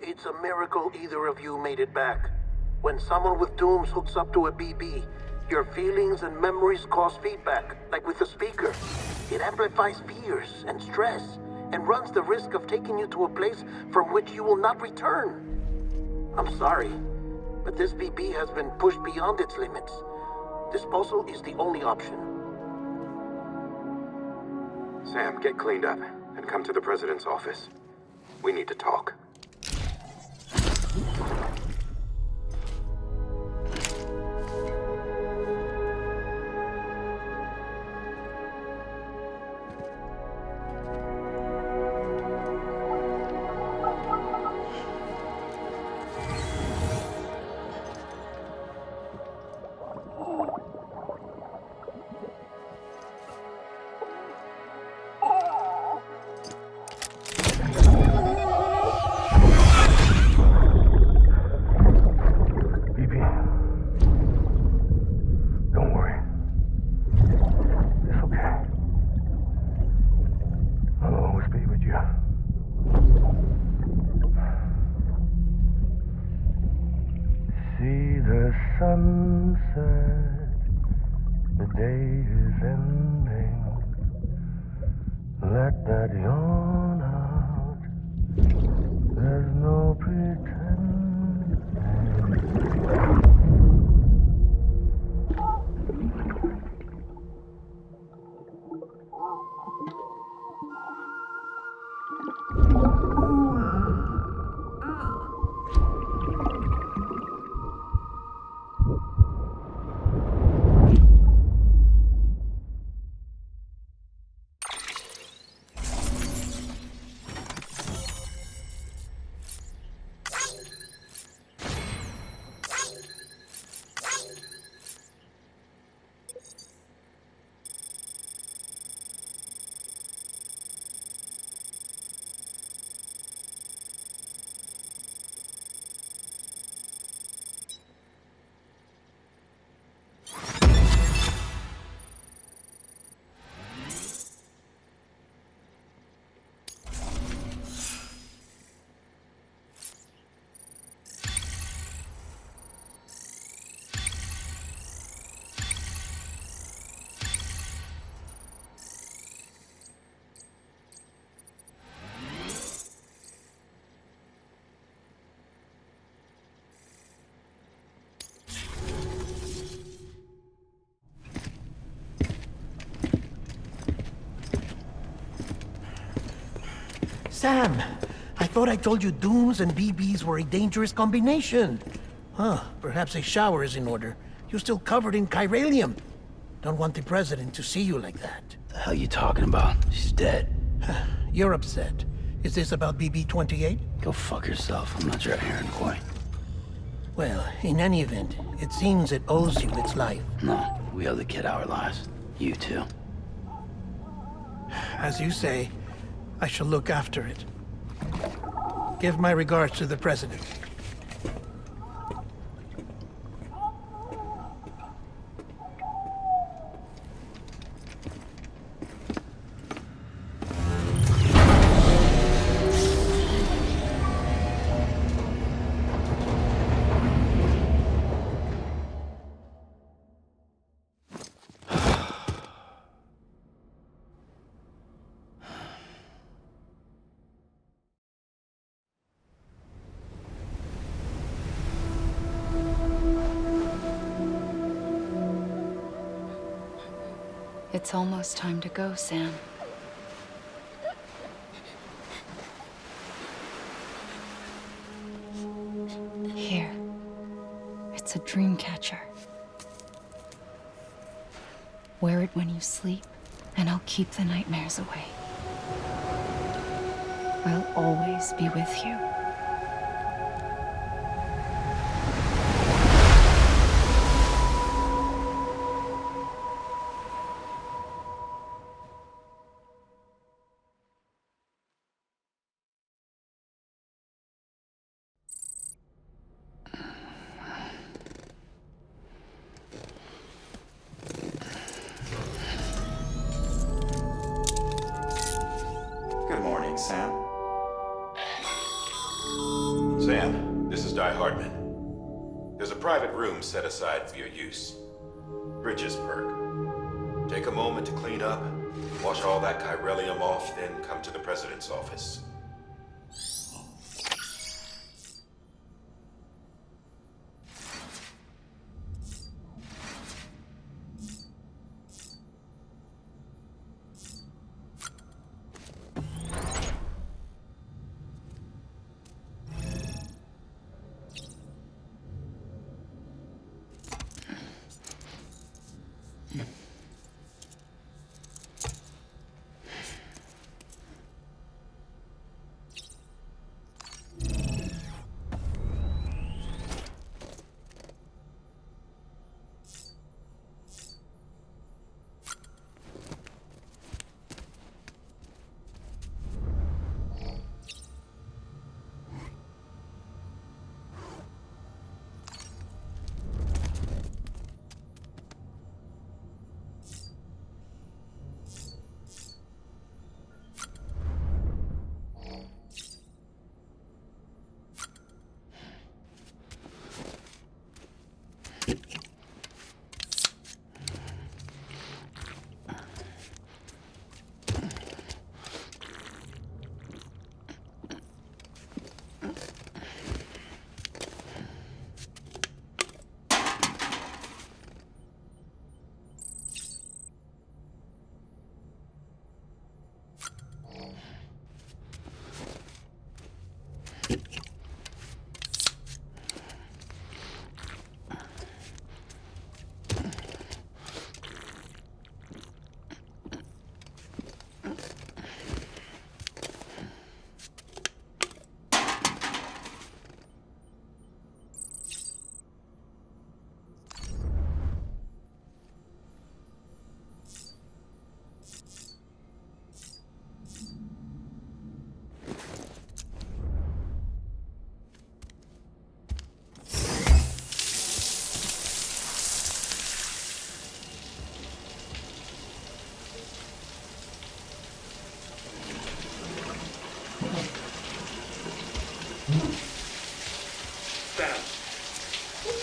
It's a miracle either of you made it back. When someone with dooms hooks up to a BB, your feelings and memories cause feedback, like with a speaker. It amplifies fears and stress, and runs the risk of taking you to a place from which you will not return. I'm sorry, but this BB has been pushed beyond its limits. Disposal is the only option. Sam, get cleaned up and come to the president's office. We need to talk. Sunset, the day is ending. Let that yawn out. There's no pretending. Sam, I thought I told you dooms and BBs were a dangerous combination. Huh, perhaps a shower is in order. You're still covered in chiralium. Don't want the president to see you like that. The hell you talking about? She's dead. You're upset. Is this about BB-28? Go fuck yourself. I'm not your Aaron Coy. Well, in any event, it seems it owes you its life. No, we owe the kid our lives. You too. As you say, I shall look after it. Give my regards to the president. It's almost time to go, Sam. Here. It's a dream catcher. Wear it when you sleep, and I'll keep the nightmares away. I'll always be with you. Good morning, Sam. Sam, this is Di Hartman. There's a private room set aside for your use. Bridges perk. Take a moment to clean up, wash all that chiralium off, then come to the President's office.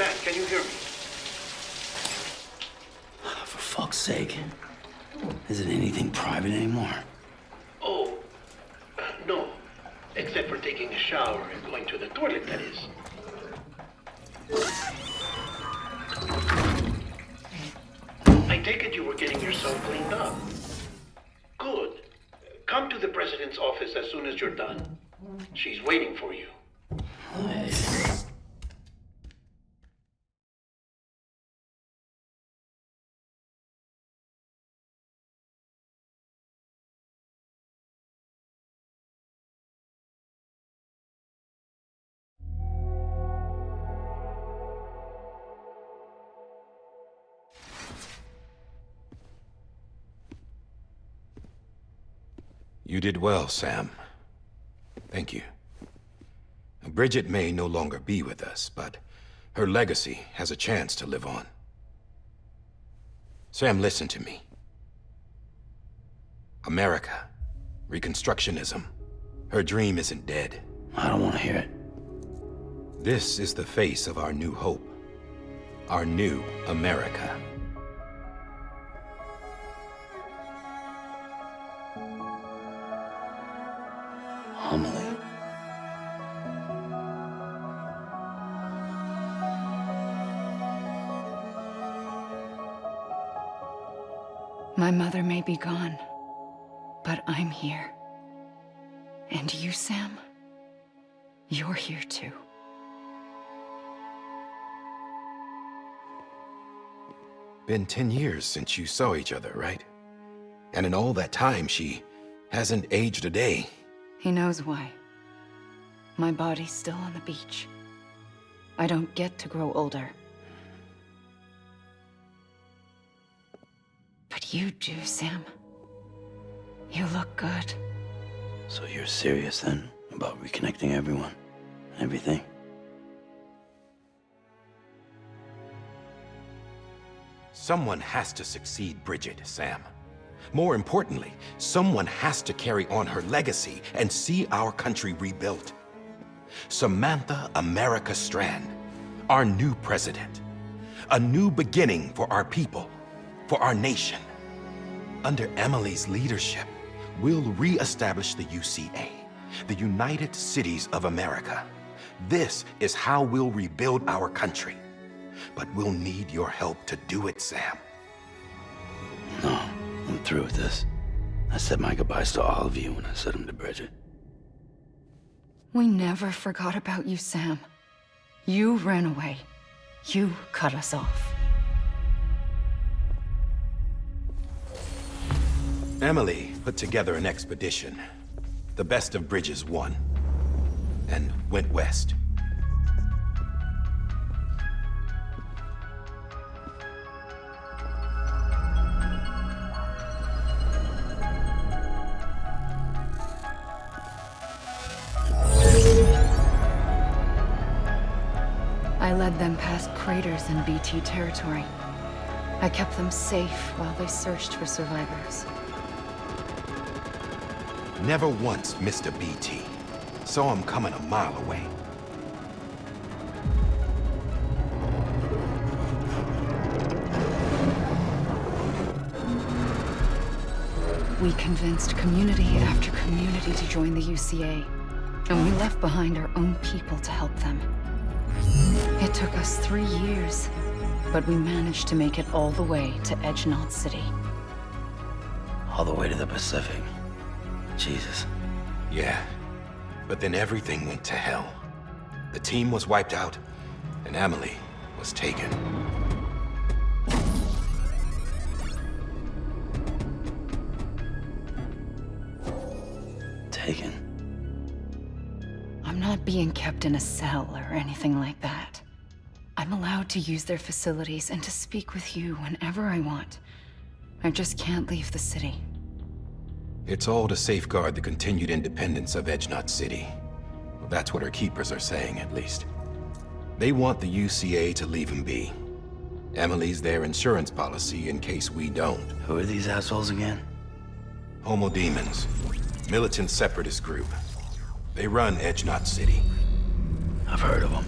Sam, can you hear me? For fuck's sake. Is it anything private anymore? Oh, no. Except for taking a shower and going to the toilet, that is. I take it you were getting yourself cleaned up. Good. Come to the President's office as soon as you're done. She's waiting for you. You did well, Sam. Thank you. Bridget may no longer be with us, but her legacy has a chance to live on. Sam, listen to me. America, Reconstructionism, her dream isn't dead. I don't want to hear it. This is the face of our new hope. Our new America. Amelie. My mother may be gone, but I'm here. And you, Sam, you're here too. Been 10 years since you saw each other, right? And in all that time, she hasn't aged a day. He knows why. My body's still on the beach. I don't get to grow older. But you do, Sam. You look good. So you're serious then about reconnecting everyone? Everything? Someone has to succeed Bridget, Sam. More importantly, someone has to carry on her legacy and see our country rebuilt. Samantha America Strand, our new president. A new beginning for our people, for our nation. Under Amelie's leadership, we'll re-establish the UCA, the United Cities of America. This is how we'll rebuild our country. But we'll need your help to do it, Sam. No, I'm through with this. I said my goodbyes to all of you when I said them to Bridget. We never forgot about you, Sam. You ran away. You cut us off. Amelie put together an expedition. The best of Bridges won. And went west. I led them past craters in BT territory. I kept them safe while they searched for survivors. Never once missed a BT. Saw him coming a mile away. We convinced community after community to join the UCA, and we left behind our own people to help them. It took us 3 years, but we managed to make it all the way to Edgenot City. All the way to the Pacific. Jesus. Yeah, but then everything went to hell. The team was wiped out, and Amelie was taken. Taken? I'm not being kept in a cell or anything like that. I'm allowed to use their facilities and to speak with you whenever I want. I just can't leave the city. It's all to safeguard the continued independence of Edgenot City. Well, that's what our keepers are saying, at least. They want the UCA to leave him be. Amelie's their insurance policy in case we don't. Who are these assholes again? Homo Demons. Militant separatist group. They run Edgenot City. I've heard of them.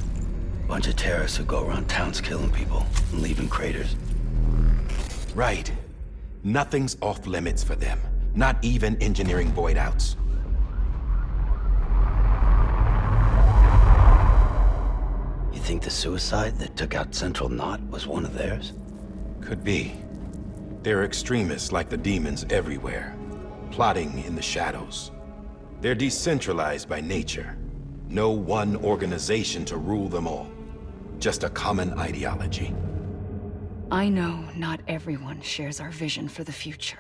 Bunch of terrorists who go around towns killing people and leaving craters. Right. Nothing's off limits for them. Not even engineering void outs. You think the suicide that took out Central Knot was one of theirs? Could be. There are extremists like the demons everywhere, plotting in the shadows. They're decentralized by nature. No one organization to rule them all. Just a common ideology. I know not everyone shares our vision for the future.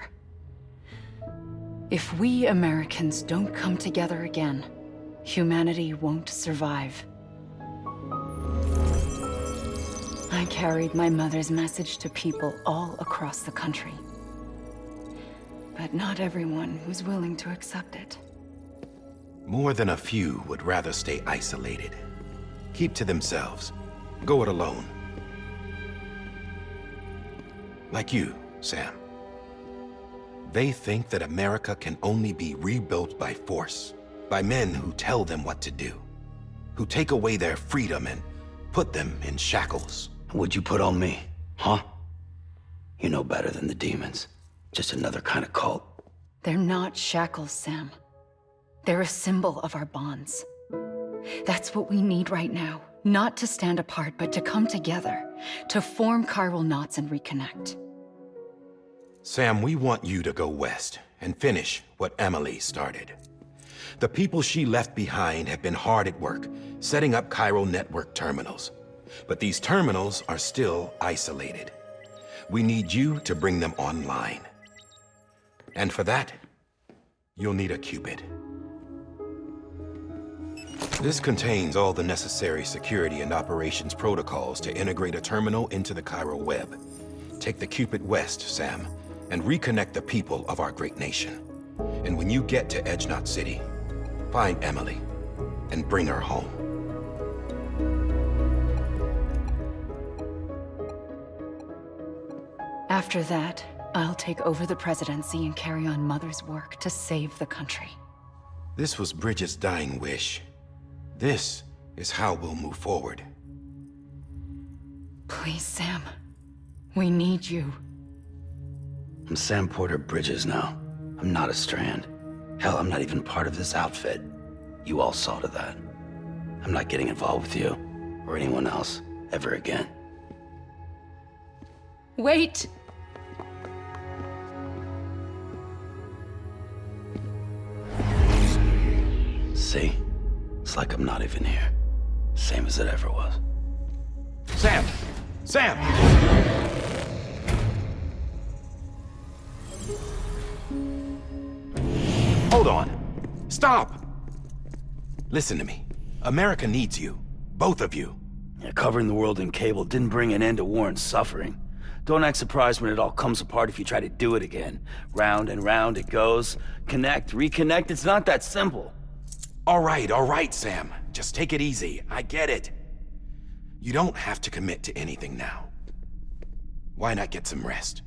If we Americans don't come together again, humanity won't survive. I carried my mother's message to people all across the country. But not everyone was willing to accept it. More than a few would rather stay isolated. Keep to themselves. Go it alone. Like you, Sam. They think that America can only be rebuilt by force, by men who tell them what to do, who take away their freedom and put them in shackles. What'd you put on me, huh? You know better than the demons. Just another kind of cult. They're not shackles, Sam. They're a symbol of our bonds. That's what we need right now. Not to stand apart, but to come together, to form chiral knots and reconnect. Sam, we want you to go west and finish what Amelie started. The people she left behind have been hard at work, setting up chiral network terminals. But these terminals are still isolated. We need you to bring them online. And for that, you'll need a Cupid. This contains all the necessary security and operations protocols to integrate a terminal into the chiral web. Take the Cupid west, Sam, and reconnect the people of our great nation. And when you get to Edgenot City, find Amelie and bring her home. After that, I'll take over the presidency and carry on Mother's work to save the country. This was Bridget's dying wish. This is how we'll move forward. Please, Sam. We need you. I'm Sam Porter Bridges now. I'm not a Strand. Hell, I'm not even part of this outfit. You all saw to that. I'm not getting involved with you, or anyone else, ever again. Wait! See? It's like I'm not even here. Same as it ever was. Sam! Sam! Hold on. Stop! Listen to me. America needs you. Both of you. Yeah, covering the world in cable didn't bring an end to war and suffering. Don't act surprised when it all comes apart if you try to do it again. Round and round it goes. Connect, reconnect, it's not that simple. All right, Sam. Just take it easy. I get it. You don't have to commit to anything now. Why not get some rest?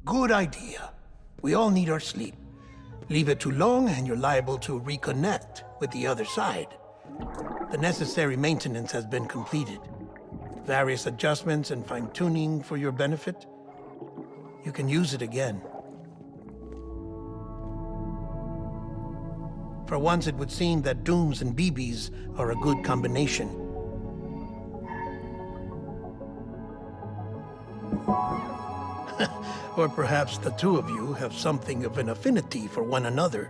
Good idea. We all need our sleep. Leave it too long and you're liable to reconnect with the other side. The necessary maintenance has been completed. Various adjustments and fine-tuning for your benefit. You can use it again. For once, it would seem that Dooms and BBs are a good combination. Or perhaps the two of you have something of an affinity for one another.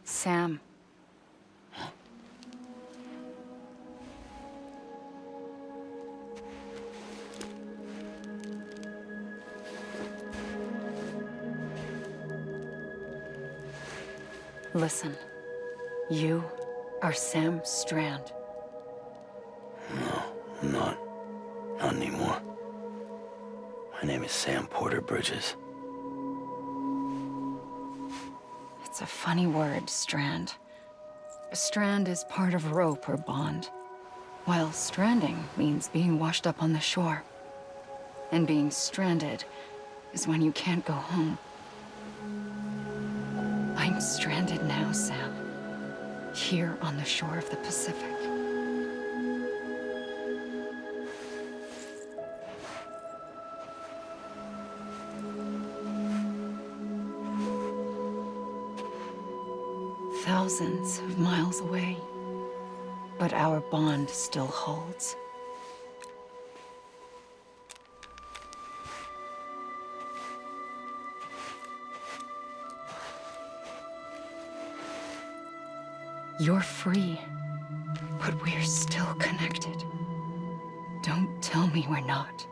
Sam. Listen. You are Sam Strand. No, I'm not. Not anymore. My name is Sam Porter Bridges. It's a funny word, strand. A strand is part of rope or bond, while stranding means being washed up on the shore. And being stranded is when you can't go home. I'm stranded now, Sam. Here on the shore of the Pacific. Thousands of miles away, but our bond still holds. You're free, but we're still connected. Don't tell me we're not.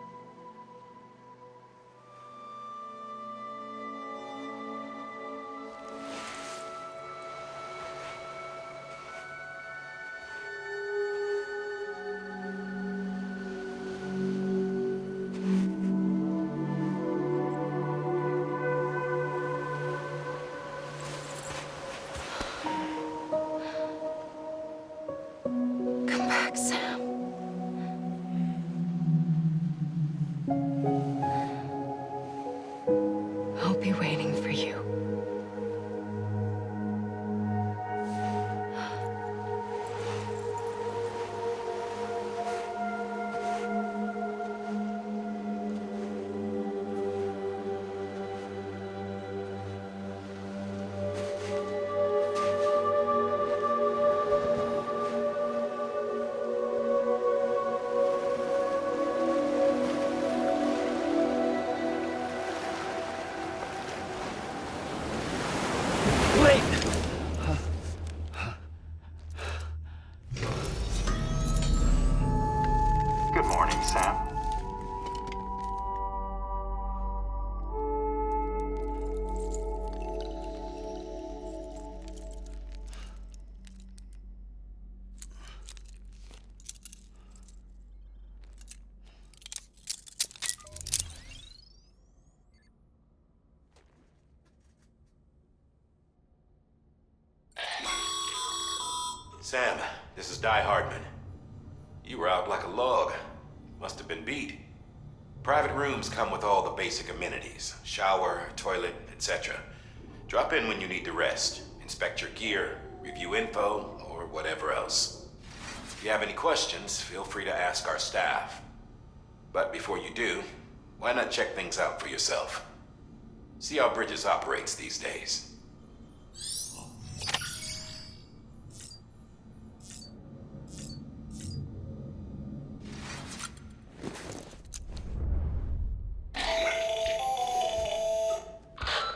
Sam, this is Di Hardman. You were out like a log. Must have been beat. Private rooms come with all the basic amenities. Shower, toilet, etc. Drop in when you need to rest. Inspect your gear, review info, or whatever else. If you have any questions, feel free to ask our staff. But before you do, why not check things out for yourself? See how Bridges operates these days.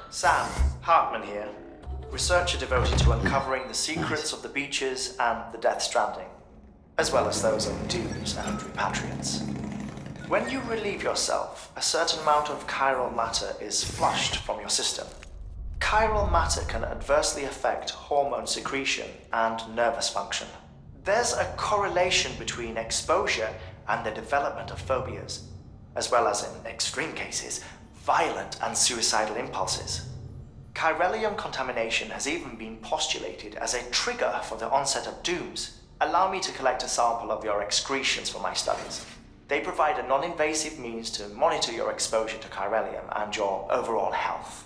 Sam, Hartman here, researcher devoted to uncovering the secrets of the beaches and the Death Stranding, as well as those of dooms and repatriants. When you relieve yourself, a certain amount of chiral matter is flushed from your system. Chiral matter can adversely affect hormone secretion and nervous function. There's a correlation between exposure and the development of phobias, as well as, in extreme cases, violent and suicidal impulses. Chiralium contamination has even been postulated as a trigger for the onset of dooms. Allow me to collect a sample of your excretions for my studies. They provide a non-invasive means to monitor your exposure to chiralium and your overall health.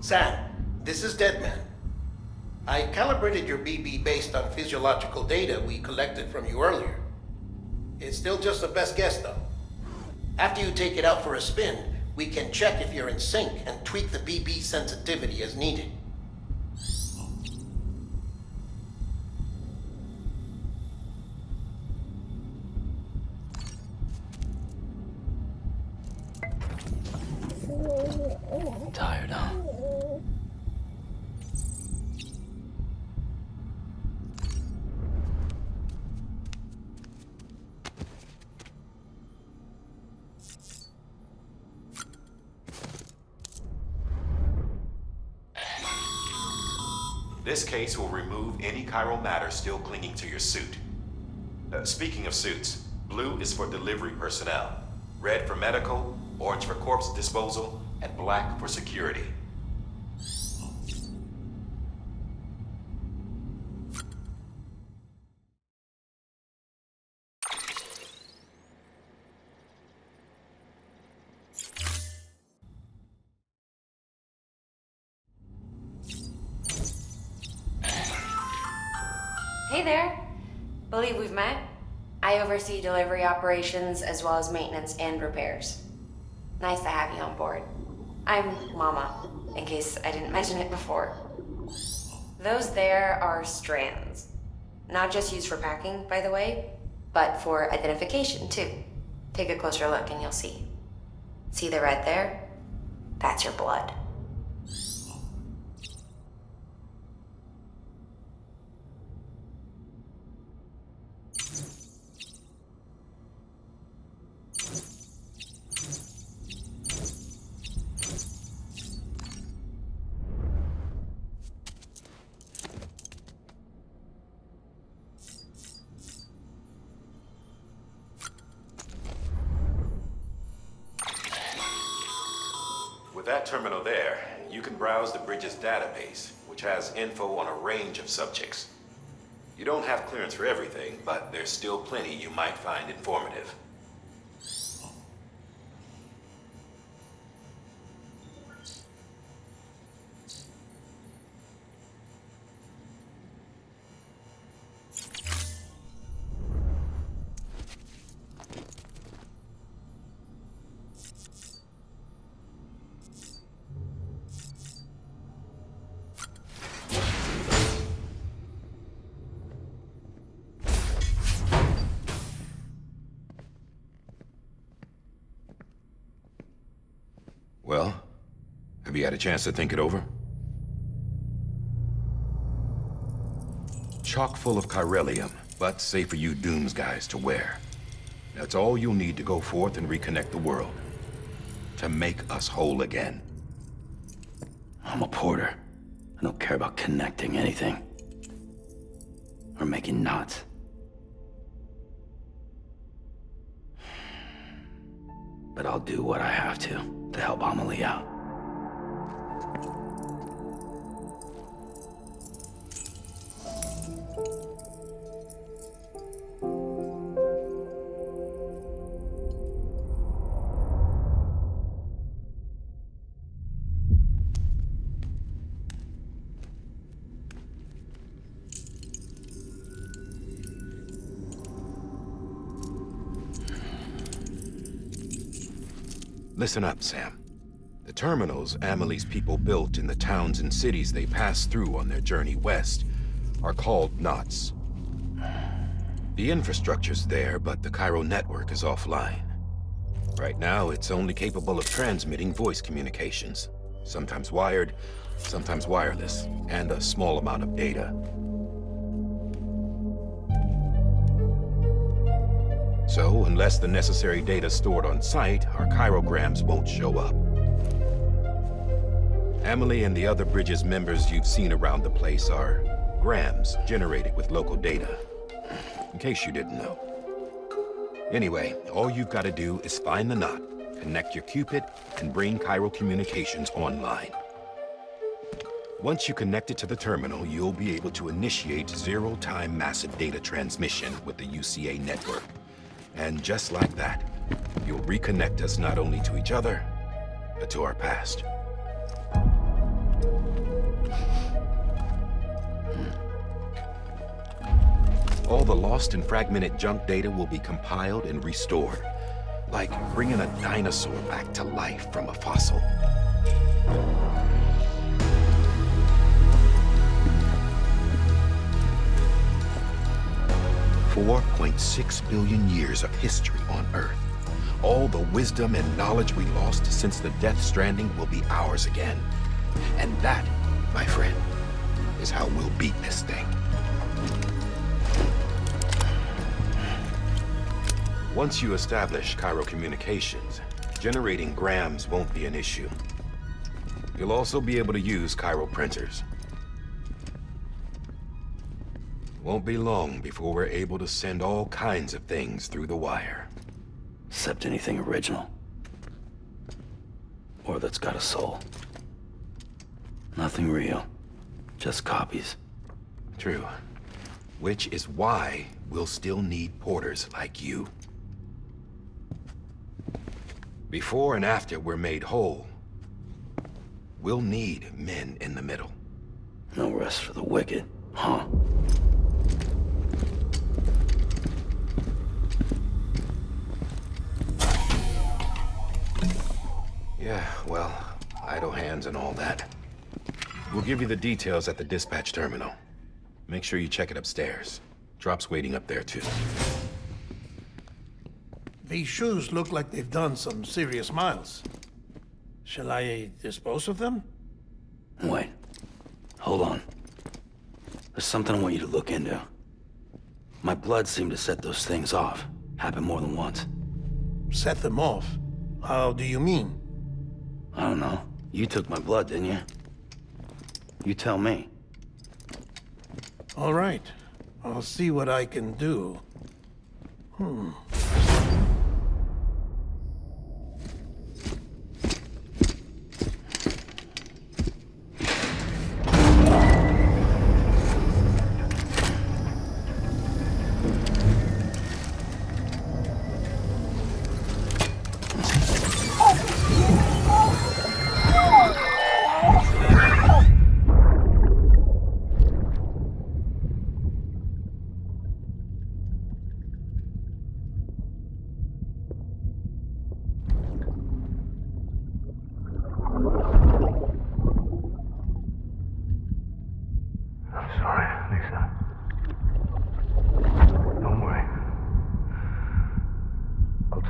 Sam, this is Deadman. I calibrated your BB based on physiological data we collected from you earlier. It's still just a best guess, though. After you take it out for a spin, we can check if you're in sync and tweak the BB sensitivity as needed. Tired, huh? This case will remove any chiral matter still clinging to your suit. Speaking of suits, blue is for delivery personnel, red for medical, orange for corpse disposal, and black for security. Hey there. Believe we've met. I oversee delivery operations as well as maintenance and repairs. Nice to have you on board. I'm Mama, in case I didn't mention it before. Those there are strands. Not just used for packing, by the way, but for identification too. Take a closer look and you'll see. See the red there? That's your blood. With that terminal there, you can browse the Bridges database, which has info on a range of subjects. You don't have clearance for everything, but there's still plenty you might find informative. Well, have you had a chance to think it over? Chock full of chiralium, but safe for you Dooms guys to wear. That's all you'll need to go forth and reconnect the world. To make us whole again. I'm a porter. I don't care about connecting anything. Or making knots. But I'll do what I have to help Amelie out. Listen up, Sam. The terminals Amelie's people built in the towns and cities they passed through on their journey west are called knots. The infrastructure's there, but the Cairo network is offline. Right now, it's only capable of transmitting voice communications, sometimes wired, sometimes wireless, and a small amount of data. So, unless the necessary data stored on site, our chirograms won't show up. Amelie and the other Bridges members you've seen around the place are grams generated with local data, in case you didn't know. Anyway, all you've got to do is find the knot, connect your Cupid, and bring Cairo communications online. Once you connect it to the terminal, you'll be able to initiate zero-time massive data transmission with the UCA network. And just like that, you'll reconnect us not only to each other, but to our past. All the lost and fragmented junk data will be compiled and restored, like bringing a dinosaur back to life from a fossil. $4.6 billion years of history on Earth. All the wisdom and knowledge we lost since the Death Stranding will be ours again. And that, my friend, is how we'll beat this thing. Once you establish Cairo communications, generating grams won't be an issue. You'll also be able to use Cairo printers. Won't be long before we're able to send all kinds of things through the wire. Except anything original. Or that's got a soul. Nothing real. Just copies. True. Which is why we'll still need porters like you. Before and after we're made whole, we'll need men in the middle. No rest for the wicked, huh? Yeah, well, idle hands and all that. We'll give you the details at the dispatch terminal. Make sure you check it upstairs. Drop's waiting up there, too. These shoes look like they've done some serious miles. Shall I dispose of them? Wait. Hold on. There's something I want you to look into. My blood seemed to set those things off. Happened more than once. Set them off? How do you mean? I don't know. You took my blood, didn't you? You tell me. All right. I'll see what I can do.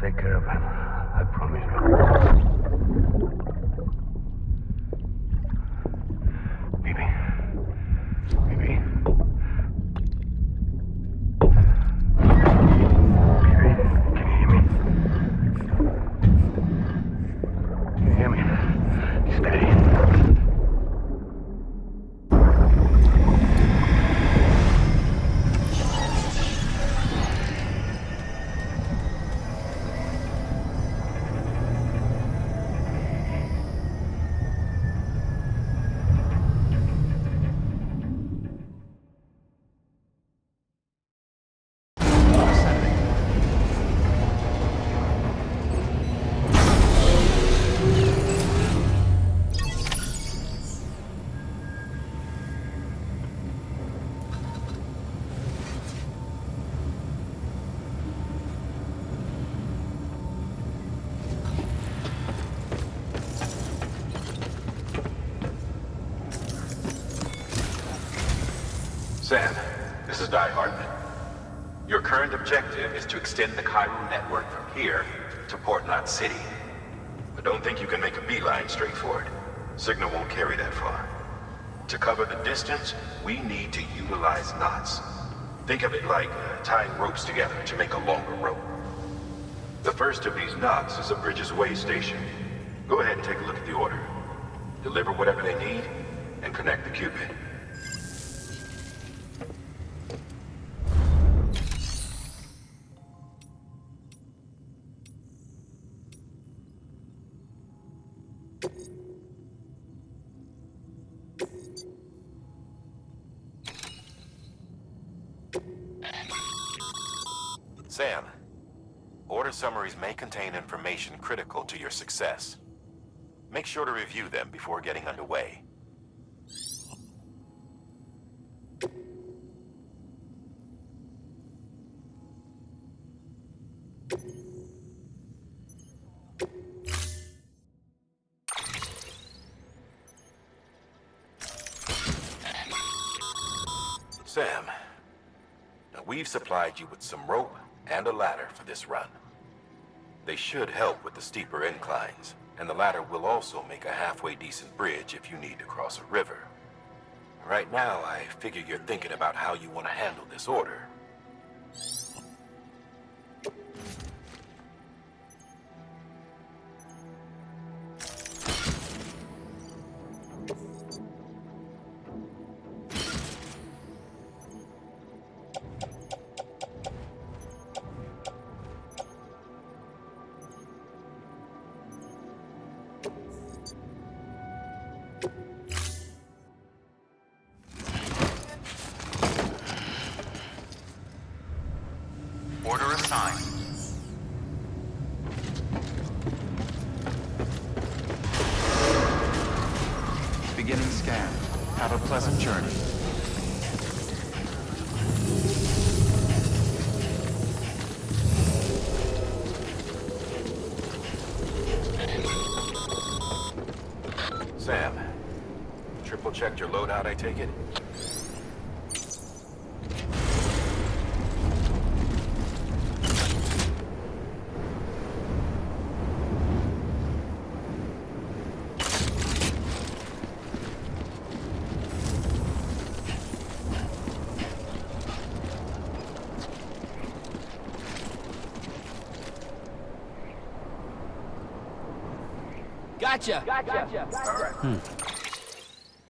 Take care of him. I promise you. Baby. Baby. Baby, can you hear me? Can you hear me? Steady. Sam, this is Di Hartman. Your current objective is to extend the Cairo network from here to Port Knot City. But don't think you can make a beeline straight for it. Signal won't carry that far. To cover the distance, we need to utilize knots. Think of it like tying ropes together to make a longer rope. The first of these knots is a Bridges Way station. Go ahead and take a look at the order. Deliver whatever they need, and connect the Cupid. Sam, order summaries may contain information critical to your success. Make sure to review them before getting underway. Sam, now we've supplied you with some rope and a ladder for this run. They should help with the steeper inclines, and the ladder will also make a halfway decent bridge if you need to cross a river. Right now, I figure you're thinking about how you want to handle this order. Order assigned. Beginning scan. Have a pleasant journey. Sam, triple checked your loadout, I take it? Gotcha.